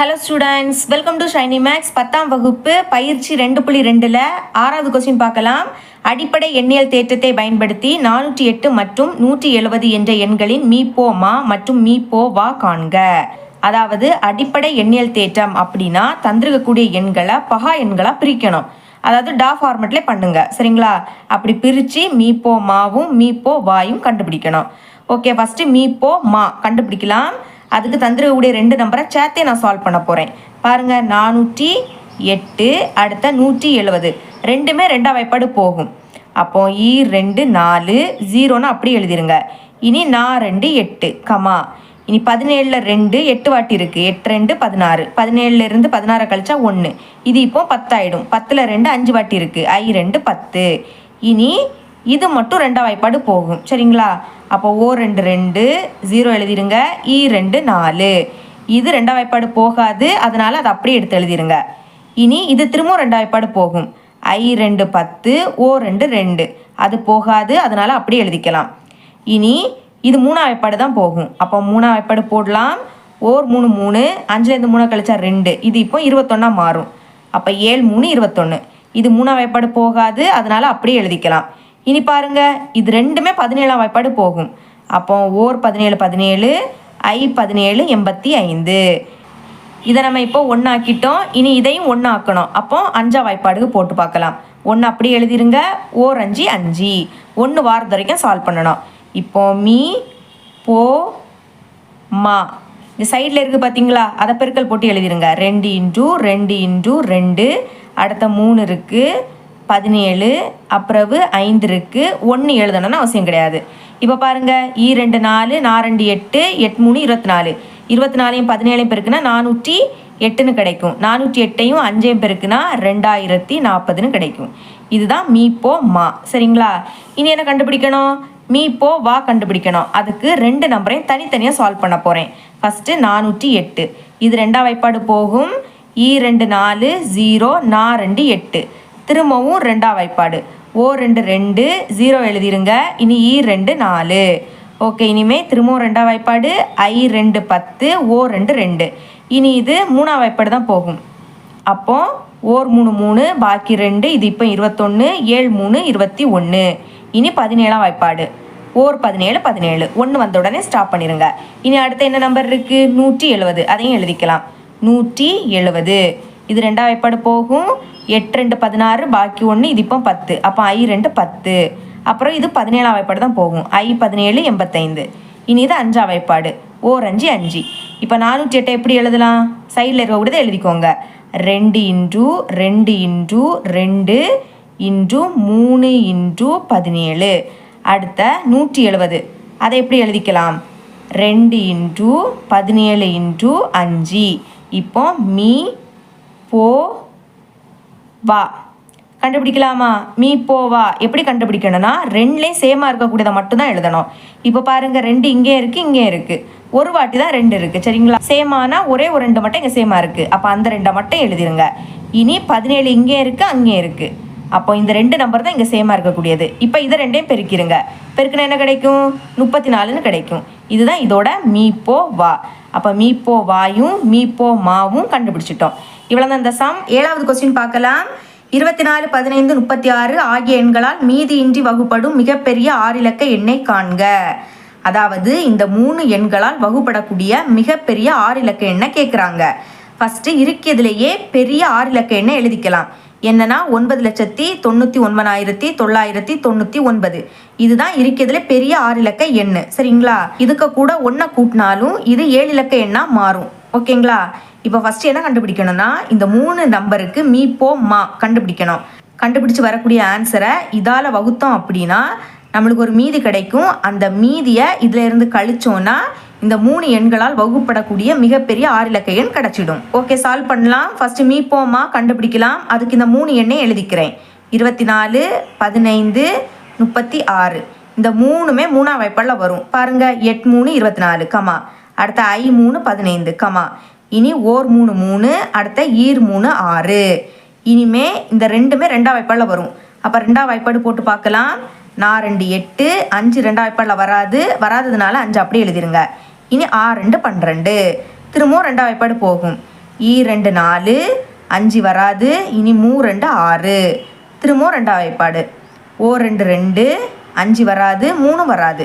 Hello students, welcome to Shiny Max. 10ஆம் வகுப்பு பயிற்சி 2.2ல் 6வது கொஸ்டின் பார்க்கலாம். அடிப்படை எண்ணியல் தேற்றத்தை பயன்படுத்தி 408 மற்றும் 170 என்ற எண்களின் மீப்போ மா மற்றும் மீப்போ வா காண்க. அதாவது அடிப்படை எண்ணியல் தேற்றம் அப்படின்னா தந்திருக்கக்கூடிய எண்களை பகா எண்களாக பிரிக்கணும். அதாவது டா ஃபார்மெட்ல பண்ணுங்க, சரிங்களா? அப்படி பிரித்து மீப்போ மாவும் மீப்போ வாயும் கண்டுபிடிக்கணும். ஓகே, ஃபஸ்ட்டு மீப்போ மா கண்டுபிடிக்கலாம். அதுக்கு தந்திரக்கூடிய 2 நம்பரை சேர்த்தே நான் சால்வ் பண்ண போகிறேன். பாருங்கள், 408 அடுத்த 170 ரெண்டுமே 2ஆம் வாய்ப்பாடு போகும். அப்போ 2 4 0ன்னு அப்படி எழுதிருங்க. இனி 4 2 8 கமா. இனி 17ல் 2 8 வாட்டி இருக்குது. 8 2 16. 17லேருந்து 16 கழிச்சா 1. இது இப்போ 10 ஆகிடும். 10ல் 2 5 வாட்டி இருக்குது. I 2 10. இனி இது மட்டும் 2ஆம் வாய்ப்பாடு போகும், சரிங்களா? அப்போ O 2 2 0 எழுதிருங்க. E 2 4. இது 2ஆம் வாய்ப்பாடு போகாது, அதனால் அதை அப்படியே எடுத்து எழுதிருங்க. இனி இது திரும்பவும் 2ஆம் வாய்ப்பாடு போகும். I 2 10 O 2 2. அது போகாது, அதனால் அப்படியே எழுதிக்கலாம். இனி இது 3ஆம் வாய்ப்பாடு தான் போகும். அப்போ 3ஆம் வாய்ப்பாடு போடலாம். ஓர் 3 3. 5லேருந்து 3 கழிச்சா 2. இது இப்போ 21 மாறும். அப்போ 7 3 21. இது 3ஆம் வாய்ப்பாடு போகாது, அதனால் அப்படியே எழுதிக்கலாம். இனி பாருங்க, இது ரெண்டுமே 17ஆம் வாய்ப்பாடு போகும். அப்போ ஓர் 17 17, I 17 85. இதை நம்ம இப்போ 1 ஆக்கிட்டோம். இனி இதையும் 1 ஆக்கணும். அப்போ 5ஆம் வாய்ப்பாடுக்கு போட்டு பார்க்கலாம். 1 அப்படியே எழுதிருங்க. ஓர் 5 5. 1 வாரத்து வரைக்கும் சால்வ் பண்ணணும். இப்போ மீ போ மா இந்த சைடில் இருக்குது பார்த்தீங்களா? அதை பெருக்கல் போட்டு எழுதிருங்க. 2 × 2 × 2. அடுத்த 3 இருக்குது. 17. அப்புறம் 5 இருக்குது. 1 எழுதணும்னு அவசியம் கிடையாது. இப்போ பாருங்கள், E 2 4, 4 2 8, 8 3 24. 24ஐயும் 17ஐயும் பெருக்குனா 408ன்னு கிடைக்கும். 408ஐயும் 5ஐயும் பெருக்குனா 2040ன்னு கிடைக்கும். இதுதான் மீப்போ மா, சரிங்களா? இனி என்ன கண்டுபிடிக்கணும்? மீப்போ வா கண்டுபிடிக்கணும். அதுக்கு 2 நம்பரையும் தனித்தனியாக சால்வ் பண்ண போகிறேன். ஃபஸ்ட்டு 408. இது 2ஆம் வாய்ப்பாடு போகும். E 2 4 0, 4 2 8. திரும்பவும் 2ஆம் வாய்ப்பாடு. O 2 2 0 எழுதிருங்க. இனி E 2 4. ஓகே, இனிமேல் திரும்பவும் 2ஆம் வாய்ப்பாடு. I 2 10, O 2 2. இனி இது 3ஆம் வாய்ப்பாடு தான் போகும். அப்போ ஓர் 3 3, பாக்கி 2. இது இப்போ 21. 7 3 21. இனி 17ஆம் வாய்ப்பாடு. ஓர் 17 17. 1 வந்த உடனே ஸ்டாப் பண்ணிடுங்க. இனி அடுத்த என்ன நம்பர் இருக்குது? 170. அதையும் எழுதிக்கலாம். 170. இது 2ஆம் வாய்ப்பாடு போகும். 8 2 16, பாக்கி 1. இது இப்போ 10. அப்போ I 2 10. அப்புறம் இது 17ஆம் வாய்ப்பாடு தான் போகும். I 17 85. இனி இது 5ஆம் வாய்ப்பாடு. ஓர் 5 5. இப்போ 408 எப்படி எழுதலாம்? சைடில் இருக்க விடுதலை எழுதிக்கோங்க. 2 × 2 × 2 × 3 × 17. அடுத்த 170. அதை எப்படி எழுதிக்கலாம்? 2 × 17 × 5. இப்போ மீ போ வா கண்டுபிடிக்கலாமா? மீ போ வா எப்படி கண்டுபிடிக்கணும்னா, 2லேயும் சேமாக இருக்கக்கூடியதை மட்டும்தான் எழுதணும். இப்போ பாருங்கள், 2 இங்கே இருக்குது, இங்கே இருக்குது. ஒரு வாட்டி தான் 2 இருக்குது, சரிங்களா? சேமானா ஒரே ஒரு 2 மட்டும் இங்கே சேமாக இருக்குது. அப்போ அந்த 2 மட்டும் எழுதிருங்க. இனி 17 இங்கே இருக்குது, அங்கே இருக்குது. அப்போ இந்த 2 நம்பர் தான் இங்கே சேமாக இருக்கக்கூடியது. இப்போ இதை 2ஐயும் பெருக்கிடுங்க. பெருக்கினா என்ன கிடைக்கும்? 34ன்னு கிடைக்கும். இதுதான் இதோட மீப்போ வா. அப்போ மீப்போ வாயும் மீப்போ மாவும் கண்டுபிடிச்சிட்டோம். இவ்வளோ தான் இந்த சம். 7வது கொஸ்டின் பார்க்கலாம். 24 15 36 ஆகிய எண்களால் மீதியின்றி வகுப்படும் மிகப்பெரிய 6 இலக்க எண்ணை காண்க. அதாவது இந்த 3 எண்களால் வகுப்படக்கூடிய மிகப்பெரிய 6 இலக்க எண்ணை கேட்குறாங்க. ஃபஸ்ட்டு இருக்கிறதுலையே பெரிய 6 இலக்க எண்ணை எழுதிக்கலாம். என்னன்னா 9,99,999. இதுதான் இருக்கிறதுல பெரிய 6 இலக்க எண்ணு, சரிங்களா? இதுக்கு கூட 1 கூட்டினாலும் இது 7 இலக்க எண்ணா மாறும், ஓகேங்களா? இப்போ ஃபஸ்ட்டு என்ன கண்டுபிடிக்கணும்னா, இந்த 3 நம்பருக்கு மீப்போ மா கண்டுபிடிக்கணும். கண்டுபிடிச்சு வரக்கூடிய ஆன்சரை இதால் வகுத்தோம் அப்படின்னா நம்மளுக்கு ஒரு மீதி கிடைக்கும். அந்த மீதியை இதில் இருந்து கழிச்சோன்னா இந்த 3 எண்களால் வகுப்படக்கூடிய மிகப்பெரிய 6 இலக்க எண் கிடச்சிடும். ஓகே, சால்வ் பண்ணலாம். ஃபஸ்ட்டு மீப்போ மா கண்டுபிடிக்கலாம். அதுக்கு இந்த 3 எண்ணை எழுதிக்கிறேன். 24 15 36. இந்த 3மே 3ஆம் வாய்ப்பாடில் வரும். பாருங்கள், 8 3 24 கமா. அடுத்த I 3 15 கமா. இனி ஓர் 3 3. அடுத்த ஈர் 3 6. இனிமே இந்த 2மே 2ஆம் வாய்ப்பாடில் வரும். அப்போ 2ஆம் வாய்ப்பாடு போட்டு பார்க்கலாம். 4 2 8. 5 2ஆம் வாய்ப்பாடில் வராததுனால 5 அப்படியே எழுதிருங்க. இனி 6 2 12. திரும்பவும் 2ஆம் வாய்ப்பாடு போகும். 2 4, 5 வராது. இனி 3 2 6. திரும்பவும் ரெண்டாவது வாய்ப்பாடு. 2 2, 5 வராது, 3 வராது.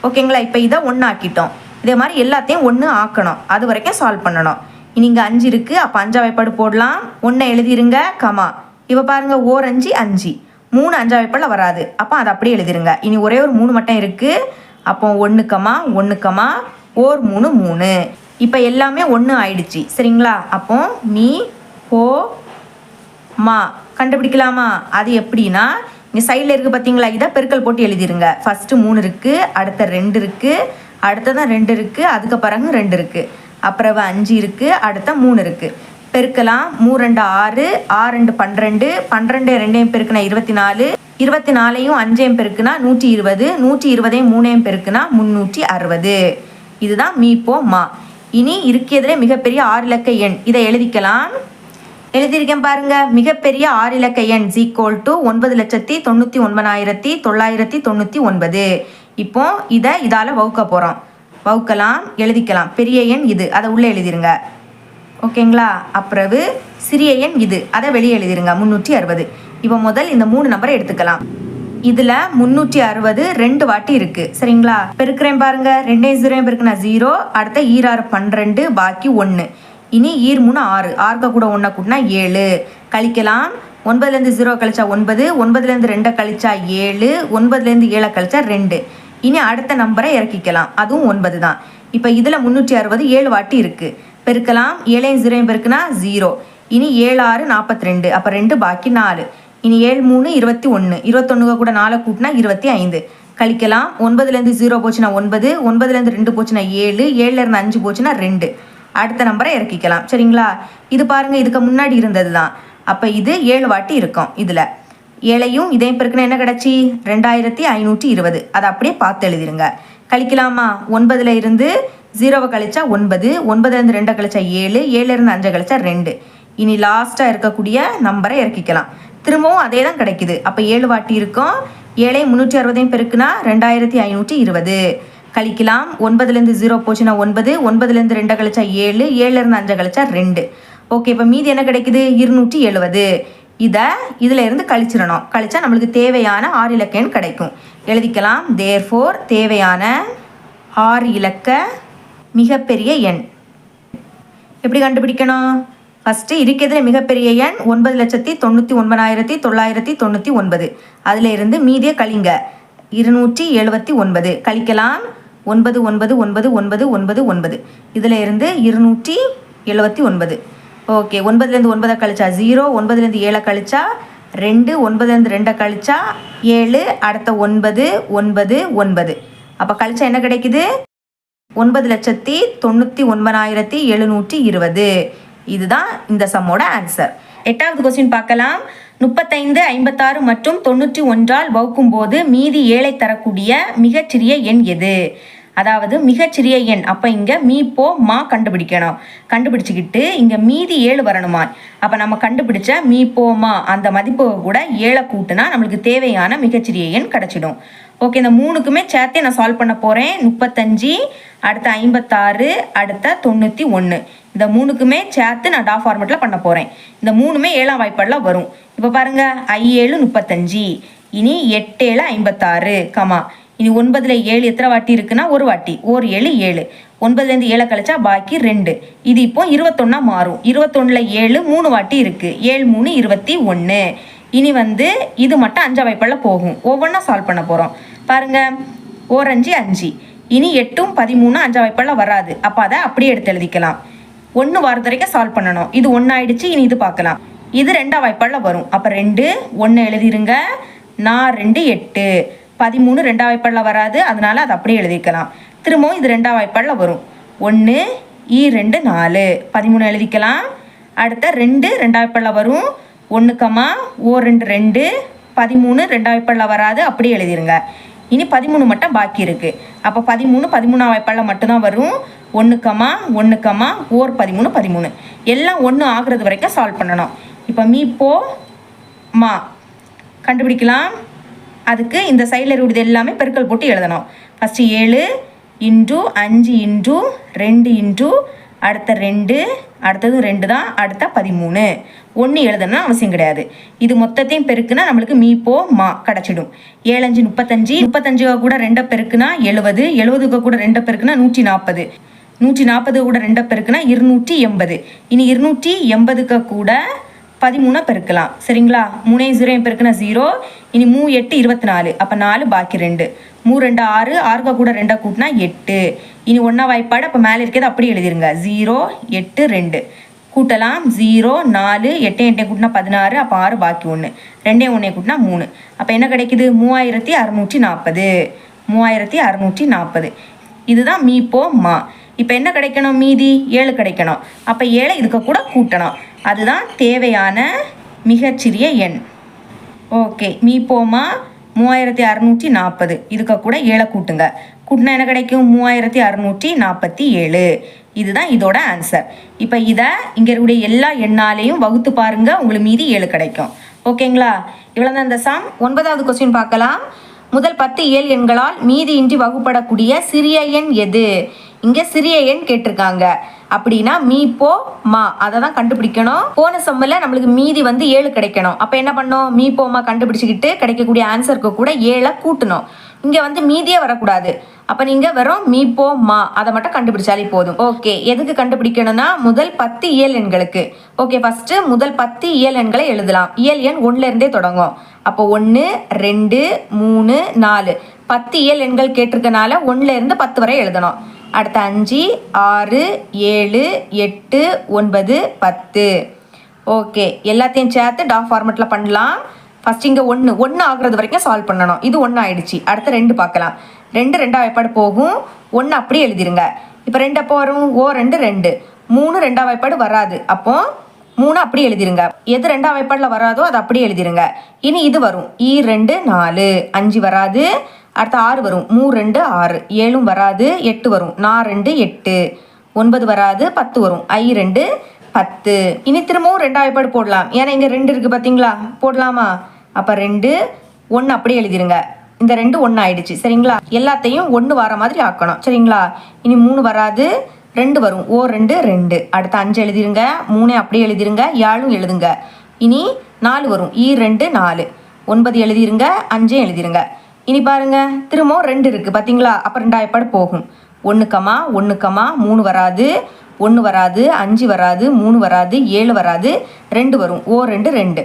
ஓகேங்களா? இப்போ இதை 1 ஆக்கிட்டோம். இதே மாதிரி எல்லாத்தையும் 1 ஆக்கணும். அது வரைக்கும் சால்வ் பண்ணணும். இனி இங்கே 5 இருக்குது. அப்போ 5ஆம் வாய்ப்பாடு போடலாம். 1 எழுதிருங்க, கமா. இப்போ பாருங்கள், 5 5. 3 5ஆம் வாய்ப்பாடில் வராது. அப்போ அதை அப்படியே எழுதிருங்க. இனி ஒரே ஒரு 3 மட்டும் இருக்குது. அப்போ 1 கமா 1 கமா 3 3. இப்போ எல்லாமே 1 ஆயிடுச்சு. சரிங்களா? அப்போ மீ போ மா கண்டுபிடிக்கலாமா? அது எப்படின்னா, இங்கே சைடில் இருக்குது பார்த்தீங்களா, இதை பெருக்கல் போட்டு எழுதிருங்க. ஃபஸ்ட்டு 3 இருக்குது, அடுத்த 2 இருக்குது, அடுத்ததான் 2 இருக்குது, அதுக்கு பிறகு 2 இருக்குது, அப்புறம் 5 இருக்குது, அடுத்த 3 இருக்குது. பெருக்கலாம். 3 2 6, 6 2 12, 12 2 பெருக்குனா 24, 24 5 பெருக்குனா 120, 120 3 பெருக்குனா 360. இதுதான் மீ போ மா. இனி இருக்கிறதுல மிகப்பெரிய 6 இலக்க எண், இதை எழுதிக்கலாம். எழுதியிருக்கேன் பாருங்க. மிகப்பெரிய 6 இலக்க எண் = 9,99,999. இப்போ இதை இதால் வகுக்க போகிறோம். வகுக்கலாம், எழுதிக்கலாம். பெரிய எண் இது, அதை உள்ளே எழுதிருங்க. ஓகேங்களா? அப்புறவு சிறிய எண் இது, அதை வெளியே எழுதிருங்க. 360. இப்போ முதல் இந்த 3 நம்பரை எடுத்துக்கலாம். இதில் 360 2 வாட்டி இருக்குது. சரிங்களா? பெருக்கிறேன் பாருங்க. 2 0 பெருக்குனா 0, அடுத்த 6 12, பாக்கி 1. இனி 3 6, 6 கூட 1 கூட்டினா 7. கழிக்கலாம். 9லேருந்து 0 கழிச்சா 9, 9லேருந்து 2 கழிச்சா 7, 9லேருந்து 7 கழிச்சா 2. இனி அடுத்த நம்பரை இறக்கிக்கலாம். அதுவும் 9 தான். இப்போ இதில் 360 7 வாட்டி இருக்குது. பெருக்கலாம். 7 0 பெருக்குனா 0. இனி 7 6 42, அப்போ 2 பாக்கி 4. இனி 7 3 21, 21 கூட 4 கூட்டினா 25. கழிக்கலாம். 9லேருந்து 0 போச்சுன்னா 9, 9லேருந்து 2 போச்சுன்னா 7, 7லேருந்து 5 போச்சுன்னா 2. அடுத்த நம்பரை இறக்கிக்கலாம். சரிங்களா? இது பாருங்கள், இதுக்கு முன்னாடி இருந்தது தான். அப்போ இது 7 வாட்டி இருக்கும். இதில் 7ஐயும் இதையும் பெருக்குன்னா என்ன கிடச்சி? 2520. அதை அப்படியே பார்த்து எழுதிருங்க. கழிக்கலாமா? 9ல் இருந்து 0 கழிச்சா 9, 9லேருந்து 2 கழிச்சா 7, 7லேருந்து 5 கழிச்சா 2. இனி லாஸ்ட்டாக இருக்கக்கூடிய நம்பரை இறக்கிக்கலாம். திரும்பவும் அதே தான் கிடைக்குது. அப்போ 7 வாட்டி இருக்கும். 7ஐயும் 360 பெருக்குனா 2520. கழிக்கலாம். 9லேருந்து 0 போச்சுன்னா 9, 9லேருந்து 2 கழிச்சா 7, 7லேருந்து 5 கழிச்சா 2. ஓகே, இப்போ மீதி என்ன கிடைக்குது? 270. இதை இதில் இருந்து கழிச்சிடணும். கழிச்சா நம்மளுக்கு தேவையான 6 இலக்க எண் கிடைக்கும். எழுதிக்கலாம். தேர்ஃபோர் தேவையான 6 இலக்க மிகப்பெரிய எண். எப்படி கண்டுபிடிக்கணும்? ஃபஸ்ட்டு இருக்கிறதுல மிகப்பெரிய எண் 9,99,999. அதில் இருந்து மீதியை கழிங்க. 279. கழிக்கலாம். 9 9 9 9 9 9. இதில் இருந்து 279. ஓகே, 9லேருந்து 9 கழிச்சா 0, 9லேருந்து 7 கழிச்சா 2, 9லேருந்து 2 கழிச்சா 7, அடுத்த 9 9 9. அப்போ கழிச்சா என்ன கிடைக்குது? 9,99,720. இதுதான் இந்த சம்மோட ஆன்சர். 8வது கொஸ்டின் பார்க்கலாம். 35, 56 மற்றும் 91ஆல் வகுக்கும் போது மீதி 7ஐ தரக்கூடிய மிகச்சிறிய எண் எது? அதாவது மிகச்சிறிய எண். அப்போ இங்கே மீ போ மா கண்டுபிடிக்கணும். கண்டுபிடிச்சிக்கிட்டு இங்கே மீதி 7 வரணுமா? அப்போ நம்ம கண்டுபிடிச்ச மீ போ மா அந்த மதிப்பு கூட 7 கூட்டினா நம்மளுக்கு தேவையான மிகச்சிறிய எண் கிடச்சிடும். ஓகே, இந்த 3க்குமே சேர்த்தே நான் சால்வ் பண்ண போகிறேன். 35, அடுத்த 56, அடுத்த 91. இந்த 3க்குமே சேர்த்து நான் டா ஃபார்மெட்டில் பண்ண போகிறேன். இந்த 3மே 7ஆம் வாய்ப்பாடில் வரும். இப்போ பாருங்கள், 7 35. இனி 8 7 56, கமா. இனி 9ல் 7 எத்தனை வாட்டி இருக்குன்னா 1 வாட்டி. 1 7 7. 9லேருந்து 7 கழிச்சா பாக்கி 2. இது இப்போ 21 மாறும். 21ல் 7 3 வாட்டி இருக்குது. 7 3 21. இனி இது மட்டும் 5ஆம் வாய்ப்பாடில் போகும். ஒவ்வொன்றா சால்வ் பண்ண போகிறோம். பாருங்கள், 1 5 5. இனி 8 13 5ஆம் வாய்ப்பாடில் வராது. அப்போ அதை அப்படியே எடுத்து எழுதிக்கலாம். 1 வாரத்து வரைக்கும் சால்வ் பண்ணணும். இது 1 ஆயிடுச்சு. இனி இது பார்க்கலாம். இது 2ஆம் வாய்ப்பாடில் வரும். அப்போ 2 1 எழுதிருங்க. 4 2 8. 13 2ஆம் வாய்ப்பாடில் வராது. அதனால அதை அப்படியே எழுதிக்கலாம். திரும்பவும் இது 2ஆம் வாய்ப்பாடில் வரும். 1 2 4. 13 எழுதிக்கலாம். அடுத்த 2 2ஆம் வாய்ப்பாடில் வரும். 1 கமா 2 2. 13 2ஆம் வாய்ப்பாடில் வராது. அப்படியே எழுதிருங்க. இனி 13 மட்டும் பாக்கி இருக்குது. அப்போ 13 13ஆம் வாய்ப்பாடில் மட்டும்தான் வரும். 1 கமா 1 கமா 13 13. எல்லாம் 1 ஆகுறது வரைக்கும் சால்வ் பண்ணணும். இப்போ மீ போ மா கண்டுபிடிக்கலாம். அதுக்கு இந்த சைடில் இருக்கிறது எல்லாமே பெருக்கல் போட்டு எழுதணும். ஃபஸ்ட்டு 7 × 5 × 2 × அடுத்த 2, அடுத்தது 2 தான், அடுத்த 13. 1 எழுதணும்னு அவசியம் கிடையாது. இது மொத்தத்தையும் பெருக்குனா நம்மளுக்கு மீ போ மா கிடச்சிடும். 7 5 35, 35 கூட 2 பெருக்குனா 70, 70 கூட 2 பெருக்குனா 140, 140 கூட 2 பெருக்குனா 280. இனி 280 கூட 13 பெருக்கலாம். சரிங்களா? 3 0 பெருக்குனா 0. இனி 3 8 24, அப்போ 4 பாக்கி 2. 3 2 6, 6 கூட 2 கூட்டினா 8. இனி 1 வாய்ப்பாடு, அப்போ மேலே இருக்கிறது அப்படி எழுதிருங்க. 0 8 2 கூட்டலாம். 0 4 8 8 கூட்டினா 16, அப்போ 6 பாக்கி 1. 2 1 கூட்டினா 3. அப்போ என்ன கிடைக்குது? 3640. 3640. இதுதான் மீ போ மா. இப்போ என்ன கிடைக்கணும்? மீதி 7 கிடைக்கணும். அப்போ 7 இதுக்கு கூட கூட்டணும். அதுதான் தேவையான மிகச்சிறிய எண். ஓகே, மீ போமா 3640. இதுக்கு கூட 7 கூட்டுங்க. கூட்டினா என்ன கிடைக்கும்? 3647. இதுதான் இதோட ஆன்சர். இப்போ இதை இங்கே இருக்கக்கூடிய எல்லா எண்ணாலையும் வகுத்து பாருங்க, உங்களுக்கு மீதி 7 கிடைக்கும். ஓகேங்களா? இவ்வளோ தான் இந்த சம். 9வது கொஸ்டின் பார்க்கலாம். முதல் 10 இயல் எண்களால் மீதியின்றி வகுப்படக்கூடிய சிறிய எண் எது? இங்கே சிறிய எண் கேட்டிருக்காங்க. அப்படின்னா மீ போ மா அதை தான் கண்டுபிடிக்கணும். போன சம்மில் நம்மளுக்கு மீதி 7 கிடைக்கணும். அப்போ என்ன பண்ணோம்? மீ போ மா கண்டுபிடிச்சிக்கிட்டு கிடைக்கக்கூடிய ஆன்சருக்கு கூட 7 கூட்டணும். இங்கே மீதியே வரக்கூடாது. அப்போ நீங்கள் வெறும் மீ போ மா அதை மட்டும் கண்டுபிடிச்சாலே போதும். ஓகே, எதுக்கு கண்டுபிடிக்கணும்னா முதல் 10 இயல் எண்களுக்கு. ஓகே, ஃபஸ்ட்டு முதல் 10 இயல் எண்களை எழுதலாம். இயல் எண் 1லேருந்தே தொடங்கும். அப்போ 1 2 3 4 10 இயல் எண்கள் கேட்டிருக்கனால 1லேருந்து 10 வரை எழுதணும். அடுத்த 5 6 7 8 9 10. ஓகே, எல்லாத்தையும் சேர்த்து டாஃப் ஃபார்மெட்டில் பண்ணலாம். ஃபஸ்ட் இங்கே 1 ஆகுறது வரைக்கும் சால்வ் பண்ணணும். இது 1 ஆயிடுச்சு. அடுத்த 2 பார்க்கலாம். 2 2 வாய்ப்பாடு போகும். 1 அப்படியே எழுதிருங்க. இப்போ 2 அப்போ வரும்? ஓ 2 2. 3 2 வாய்ப்பாடு வராது. அப்போ 3 அப்படியே எழுதிருங்க. எது 2 வாய்ப்பாடில் வராதோ அதை அப்படியே எழுதிருங்க. இனி இது வரும். 2 4. 5 வராது. அடுத்த 6 வரும். 3 2 6. 7 வராது. 8 வரும். 4 2 8. 9 வராது. 10 வரும். 2 10. இனி திரும்பவும் 2 வாய்ப்பாடு போடலாம். ஏன்னா இங்கே 2 இருக்குது பார்த்தீங்களா? போடலாமா? அப்போ 2 1 அப்படியே எழுதிருங்க. இந்த 2 1 ஆயிடுச்சு. சரிங்களா? எல்லாத்தையும் 1 வர மாதிரி ஆக்கணும். சரிங்களா? இனி 3 வராது. 2 வரும். ஓ 2 2. அடுத்த 5 எழுதிருங்க. 3 அப்படியே எழுதிருங்க. 7 எழுதுங்க. இனி 4 வரும். 2 4. 9 எழுதிருங்க. 5 எழுதிருங்க. இனி பாருங்க, திரும்பவும் 2 இருக்குது பார்த்தீங்களா? அப்போ 2 வாய்ப்பாடு போகும். 1 1 3 வராது. 1 வராது. 5 வராது. 3 வராது. 7 வராது. 2 வரும். ஓ 2 2.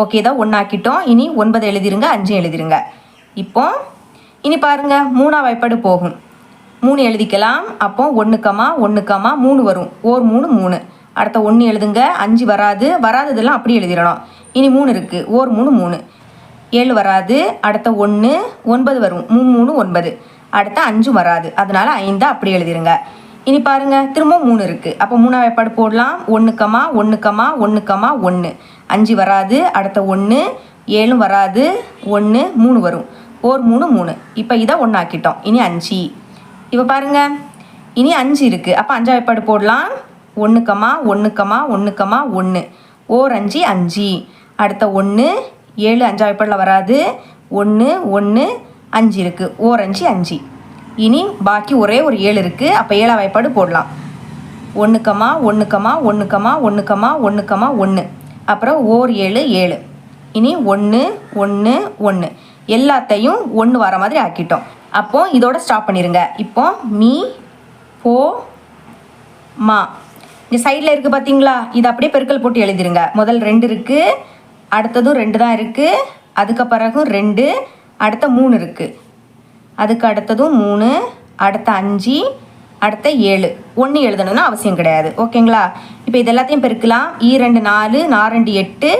ஓகே, தான் 1 ஆக்கிட்டோம். இனி 9 எழுதிருங்க. 5 எழுதிருங்க. இப்போ இனி பாருங்க, 3 வாய்ப்பாடு போகும். 3 எழுதிக்கலாம். அப்போ 1 1 3 வரும். ஓர் 3 3. அடுத்த 1 எழுதுங்க. 5 வராது. வராததெல்லாம் அப்படி எழுதிடணும். இனி 3 இருக்குது. ஓர் 3 3. 7 வராது. அடுத்த 1 9 வரும். 3 9. அடுத்த 5 வராது. அதனால 5 அப்படி எழுதிருங்க. இனி பாருங்க, திரும்ப 3 இருக்குது. அப்போ 3 வாய்ப்பாடு போடலாம். 1 1 1 1. 5 வராது. அடுத்த 1 7 வராது. 1 3 வரும். ஓர் 3 3. இப்போ இதை 1 ஆக்கிட்டோம். இனி 5. இப்போ பாருங்க, இனி 5 இருக்குது. அப்போ 5 வாய்ப்பாடு போடலாம். 1 1 1 1. ஓர் 5 5. அடுத்த 1 7 5 வாய்ப்பாடில் வராது. 1 1 5 இருக்குது. ஓர் 5 5. இனி பாக்கி ஒரே ஒரு 7 இருக்குது. அப்போ 7 வாய்ப்பாடு போடலாம். 1 1 1 1 1 1. அப்புறம் ஓர் 7 7. இனி 1 1 1. எல்லாத்தையும் 1 வர மாதிரி ஆக்கிட்டோம். அப்போ இதோட ஸ்டாப் பண்ணிடுங்க. இப்போ மீ போ மா இந்த சைடில் இருக்குது பார்த்தீங்களா? இது அப்படியே பெருக்கல் போட்டு எழுதிருங்க. முதல் 2 இருக்குது. அடுத்ததும் 2 தான் இருக்குது. அதுக்கு பிறகும் 2. அடுத்த 3 இருக்குது. அதுக்கு அடுத்ததும் 3. அடுத்த 5. அடுத்த 7. 1 எழுதணும்னு அவசியம் கிடையாது. ஓகேங்களா? இப்போ இது எல்லாத்தையும் பெருக்கலாம். 2 4 4 2 8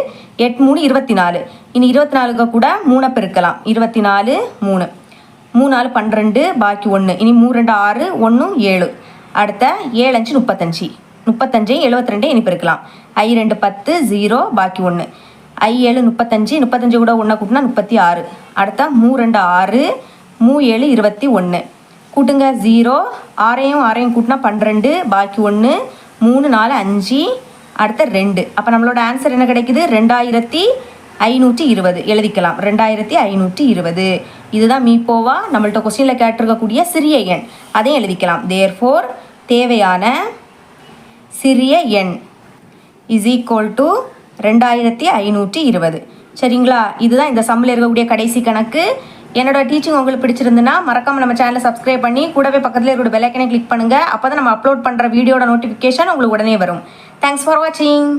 8 3 24. இனி 24 கூட 3 பெருக்கலாம். 24 3 3 4 12. பாக்கி 1. இனி 3 2 6 1 7. அடுத்த 7 5 35. 35 72 இனி பெருக்கலாம். 2 10 0. பாக்கி 1. 7 35. 35 கூட 1 கூட்டினா 36. அடுத்த 3 2 6 7 21. கூட்டுங்க. 0 6 கூட்டினா 12. பாக்கி 1 3 4 5. அடுத்த 2. அப்போ நம்மளோட ஆன்சர் என்ன கிடைக்குது? 2520 எழுதிக்கலாம். 2520. இதுதான் மீப்போவா நம்மள்ட்ட கொஸ்டினில் கேட்டிருக்கக்கூடிய சிறிய எண். அதையும் எழுதிக்கலாம். தேர்ஃபோர் தேவையான சிறிய எண் இஸ் ஈக்குவல் டு 2520. சரிங்களா? இதுதான் இந்த சம்மில் இருக்கக்கூடிய கடைசி கணக்கு. என்னோட டீச்சிங் உங்களுக்கு பிடிச்சிருந்துன்னா மறக்காமல் நம்ம சேனலை சப்ஸ்கிரைப் பண்ணி கூடவே பக்கத்தில் இருக்கிற பெல் ஐக்கனை கிளிக் பண்ணுங்கள். அப்போ தான் நம்ம அப்லோட் பண்ணுற வீடியோட நோட்டிஃபிகேஷன் உங்களுக்கு உடனே வரும். தேங்க்ஸ் ஃபார் வாட்சிங்.